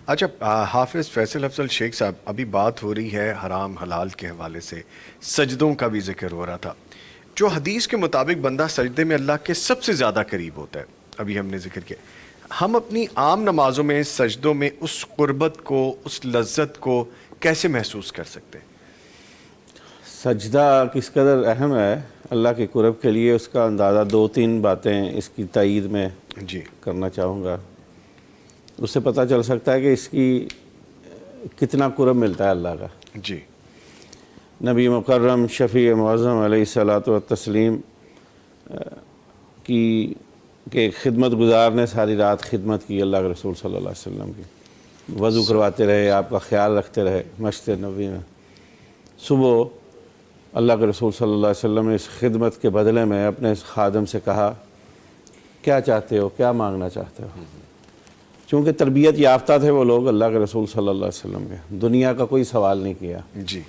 اچھا حافظ فیصل افضل شیخ صاحب، ابھی بات ہو رہی ہے حرام حلال کے حوالے سے، سجدوں کا بھی ذکر ہو رہا تھا۔ جو حدیث کے مطابق بندہ سجدے میں اللہ کے سب سے زیادہ قریب ہوتا ہے، ابھی ہم نے ذکر کیا، ہم اپنی عام نمازوں میں سجدوں میں اس قربت کو، اس لذت کو کیسے محسوس کر سکتے ہیں؟ سجدہ کس قدر اہم ہے اللہ کے قرب کے لیے، اس کا اندازہ دو تین باتیں اس کی تائید میں جی کرنا چاہوں گا۔ اس سے پتہ چل سکتا ہے کہ اس کی کتنا قرب ملتا ہے اللہ کا۔ جی نبی مکرم شفیع معظم علیہ الصلاۃ والتسلیم کی کہ خدمت گزار نے ساری رات خدمت کی اللہ کے رسول صلی اللہ علیہ وسلم کی، وضو کرواتے رہے، آپ کا خیال رکھتے رہے مسجد نبوی میں۔ صبح اللہ کے رسول صلی اللہ علیہ وسلم نے اس خدمت کے بدلے میں اپنے اس خادم سے کہا، کیا چاہتے ہو، کیا مانگنا چاہتے ہو؟ چونکہ تربیت یافتہ تھے وہ لوگ اللہ کے رسول صلی اللہ علیہ وسلم کے، دنیا کا کوئی سوال نہیں کیا، جی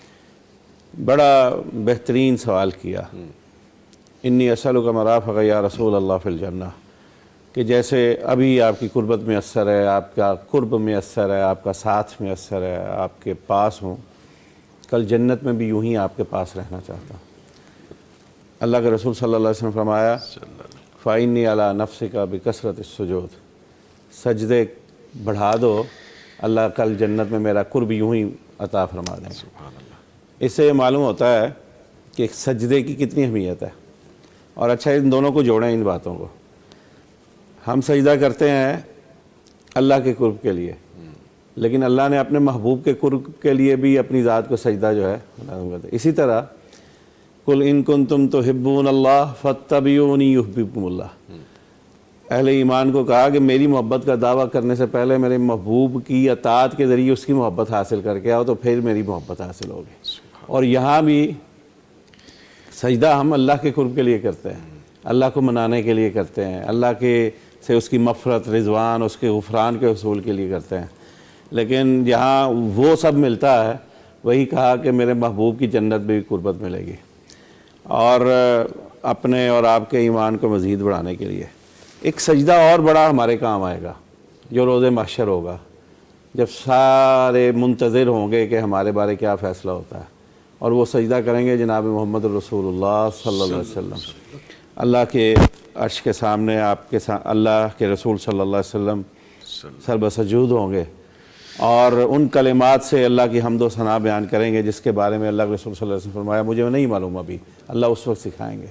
بڑا بہترین سوال کیا، انی اسألک مرافق یا رسول اللہ فی الجنہ، کہ جیسے ابھی آپ کی قربت میسر ہے، آپ کا قرب میسر ہے، آپ کا ساتھ میسر ہے، آپ کے پاس ہوں، کل جنت میں بھی یوں ہی آپ کے پاس رہنا چاہتا ہوں۔ اللہ کے رسول صلی اللہ علیہ وسلم فرمایا، فَإِنِّي عَلَىٰ نَفْسِكَ بِكَثْرَةِ السُّجُودِ، سجدے بڑھا دو، اللہ کل جنت میں میرا قرب یوں ہی عطا فرما دیں۔ سبحان اللہ۔ اس سے یہ معلوم ہوتا ہے کہ سجدے کی کتنی اہمیت ہے۔ اور اچھا ان دونوں کو جوڑیں، ان باتوں کو۔ ہم سجدہ کرتے ہیں اللہ کے قرب کے لیے، لیکن اللہ نے اپنے محبوب کے قرب کے لیے بھی اپنی ذات کو سجدہ جو ہے لازم کرتے ہیں۔ اسی طرح قُلْ إِن كُنتُمْ تُحِبُّونَ اللَّهَ فَاتَّبِعُونِي يُحْبِبْكُمُ اللَّهُ۔ اہل ایمان کو کہا کہ میری محبت کا دعویٰ کرنے سے پہلے میرے محبوب کی اطاعت کے ذریعے اس کی محبت حاصل کر کے آؤ تو پھر میری محبت حاصل ہوگی۔ اور یہاں بھی سجدہ ہم اللہ کے قرب کے لیے کرتے ہیں، اللہ کو منانے کے لیے کرتے ہیں، اللہ کے سے اس کی مغفرت، رضوان، اس کے غفران کے حصول کے لیے کرتے ہیں۔ لیکن جہاں وہ سب ملتا ہے، وہی کہا کہ میرے محبوب کی جنت میں بھی قربت ملے گی، اور اپنے اور آپ کے ایمان کو مزید بڑھانے کے لیے ایک سجدہ اور بڑا ہمارے کام آئے گا، جو روز محشر ہوگا، جب سارے منتظر ہوں گے کہ ہمارے بارے کیا فیصلہ ہوتا ہے، اور وہ سجدہ کریں گے جناب محمد رسول اللہ صلی اللہ علیہ وسلم، اللہ کے عرش کے سامنے، آپ کے اللہ کے رسول صلی اللہ علیہ وسلم سر بسجود ہوں گے، اور ان کلمات سے اللہ کی حمد و ثنا بیان کریں گے جس کے بارے میں اللہ کے رسول صلی اللہ علیہ وسلم فرمایا مجھے نہیں معلوم ابھی، اللہ اس وقت سکھائیں گے۔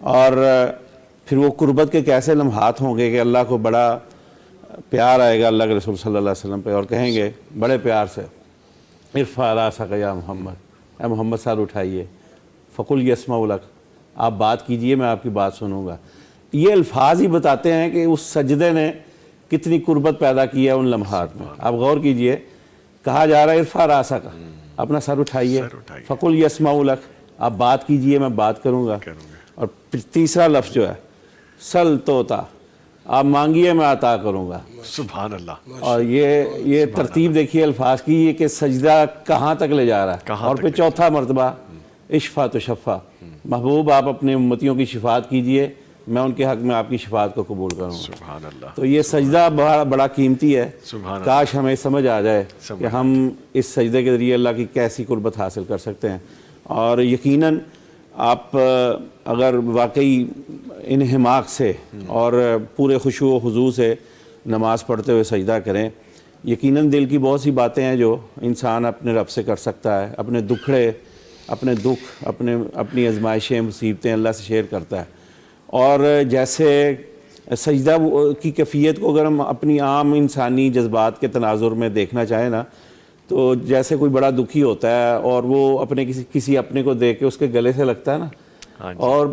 اور پھر وہ قربت کے کیسے لمحات ہوں گے کہ اللہ کو بڑا پیار آئے گا اللہ کے رسول صلی اللہ علیہ وسلم پہ، اور کہیں گے بڑے پیار سے، ارفع راسک یا محمد، اے محمد سر اٹھائیے، فقل یسمع لک، آپ بات کیجئے میں آپ کی بات سنوں گا۔ یہ الفاظ ہی بتاتے ہیں کہ اس سجدے نے کتنی قربت پیدا کی ہے ان لمحات میں۔ آپ غور کیجئے، کہا جا رہا ہے ارفع راسک، اپنا سر اٹھائیے، فقل یسمع لک، آپ بات کیجئے میں بات کروں گا۔ اور پھر تیسرا لفظ جو ہے سل توتا، آپ مانگیے میں عطا کروں گا۔ سبحان اللہ۔ اور یہ ترتیب دیکھیے الفاظ کی، یہ کہ سجدہ کہاں تک لے جا رہا ہے۔ اور پھر چوتھا مرتبہ اشفا تو شفا، محبوب آپ اپنے امتیوں کی شفاعت کیجئے، میں ان کے حق میں آپ کی شفاعت کو قبول کروں گا۔ سبحان اللہ۔ تو یہ سجدہ بڑا قیمتی ہے، سبحان اللہ۔ کاش ہمیں سمجھ آ جائے کہ ہم اس سجدے کے ذریعے اللہ کی کیسی قربت حاصل کر سکتے ہیں۔ اور یقیناً آپ اگر واقعی انہماک سے اور پورے خشوع و خضوع سے نماز پڑھتے ہوئے سجدہ کریں، یقیناً دل کی بہت سی باتیں ہیں جو انسان اپنے رب سے کر سکتا ہے، اپنے دکھڑے، اپنے دکھ، اپنی آزمائشیں، مصیبتیں اللہ سے شیئر کرتا ہے۔ اور جیسے سجدہ کی کیفیت کو اگر ہم اپنی عام انسانی جذبات کے تناظر میں دیکھنا چاہیں نا، تو جیسے کوئی بڑا دکھی ہوتا ہے اور وہ اپنے کسی اپنے کو دیکھ کے اس کے گلے سے لگتا ہے نا، اور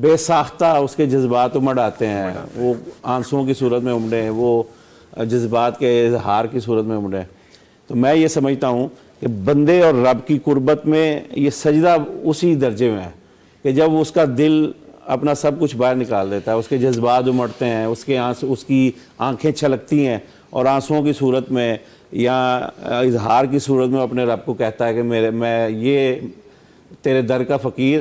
بے ساختہ اس کے جذبات امڑ آتے ہیں، وہ آنسوؤں کی صورت میں امڑے ہیں، وہ جذبات کے اظہار کی صورت میں امڑے ہیں۔ تو میں یہ سمجھتا ہوں کہ بندے اور رب کی قربت میں یہ سجدہ اسی درجے میں ہے کہ جب اس کا دل اپنا سب کچھ باہر نکال دیتا ہے، اس کے جذبات امڑتے ہیں، اس کی آنکھیں چھلکتی ہیں، اور آنسوؤں کی صورت میں یا اظہار کی صورت میں اپنے رب کو کہتا ہے کہ میں یہ تیرے در کا فقیر